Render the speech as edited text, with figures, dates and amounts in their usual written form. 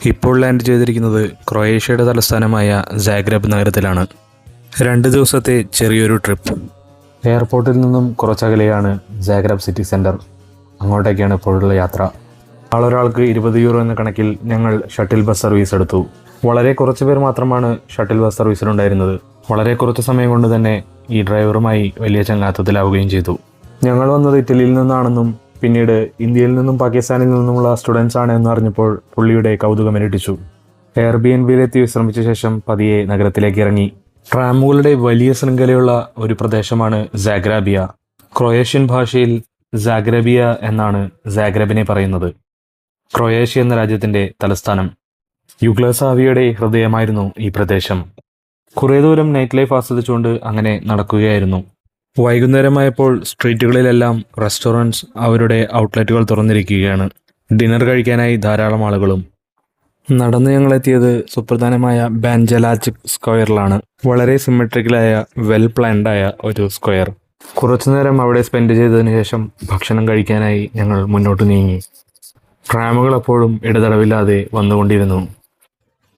ഇപ്പോൾ ലാൻഡ് ചെയ്തിരിക്കുന്നത് ക്രൊയേഷ്യയുടെ തലസ്ഥാനമായ സാഗ്രെബ് നഗരത്തിലാണ്. 2 ദിവസത്തെ ചെറിയൊരു ട്രിപ്പ്. എയർപോർട്ടിൽ നിന്നും കുറച്ചകലെയാണ് സാഗ്രെബ് സിറ്റി സെൻറ്റർ. അങ്ങോട്ടേക്കാണ് ഇപ്പോഴുള്ള യാത്ര. ആളൊരാൾക്ക് 20 യൂറോ എന്ന കണക്കിൽ ഞങ്ങൾ ഷട്ടിൽ ബസ് സർവീസ് എടുത്തു. വളരെ കുറച്ച് പേർ മാത്രമാണ് ഷട്ടിൽ ബസ് സർവീസിലുണ്ടായിരുന്നത്. വളരെ കുറച്ച് സമയം കൊണ്ട് തന്നെ ഈ ഡ്രൈവറുമായി വലിയ ചങ്ങാത്തത്തിലാവുകയും ചെയ്തു. ഞങ്ങൾ വന്നത് ഇറ്റലിയിൽ നിന്നാണെന്നും പിന്നീട് ഇന്ത്യയിൽ നിന്നും പാകിസ്ഥാനിൽ നിന്നുമുള്ള സ്റ്റുഡൻസ് ആണ് എന്നറിഞ്ഞപ്പോൾ പുള്ളിയുടെ കൗതുകമിരട്ടിച്ചു. എയർബിഎൻബിയിലെത്തി വിശ്രമിച്ച ശേഷം പതിയെ നഗരത്തിലേക്ക് ഇറങ്ങി. ട്രാമുകളുടെ വലിയ ശൃംഖലയുള്ള ഒരു പ്രദേശമാണ് സാഗ്രാബിയ. ക്രൊയേഷ്യൻ ഭാഷയിൽ സാഗ്രബിയ എന്നാണ് സാഗ്രെബിനെ പറയുന്നത്. ക്രൊയേഷ്യ എന്ന രാജ്യത്തിൻ്റെ തലസ്ഥാനം. യുഗ്ലസാവിയയുടെ ഹൃദയമായിരുന്നു ഈ പ്രദേശം. കുറേ ദൂരം നൈറ്റ് ലൈഫ് ആസ്വദിച്ചുകൊണ്ട് അങ്ങനെ നടക്കുകയായിരുന്നു. വൈകുന്നേരമായപ്പോൾ സ്ട്രീറ്റുകളിലെല്ലാം റെസ്റ്റോറൻറ്റ്സ്, അവരുടെ ഔട്ട്ലെറ്റുകൾ തുറന്നിരിക്കുകയാണ്. ഡിന്നർ കഴിക്കാനായി ധാരാളം ആളുകളും. നടന്ന് ഞങ്ങളെത്തിയത് സുപ്രധാനമായ ബാൻജലാച്ച് സ്ക്വയറിലാണ്. വളരെ സിമെട്രിക്കലായ വെൽ പ്ലാൻഡായ ഒരു സ്ക്വയർ. കുറച്ചുനേരം അവിടെ സ്പെൻഡ് ചെയ്തതിന് ശേഷം ഭക്ഷണം കഴിക്കാനായി ഞങ്ങൾ മുന്നോട്ട് നീങ്ങി. ട്രാമുകൾ എപ്പോഴും ഇടതടവില്ലാതെ വന്നുകൊണ്ടിരുന്നു.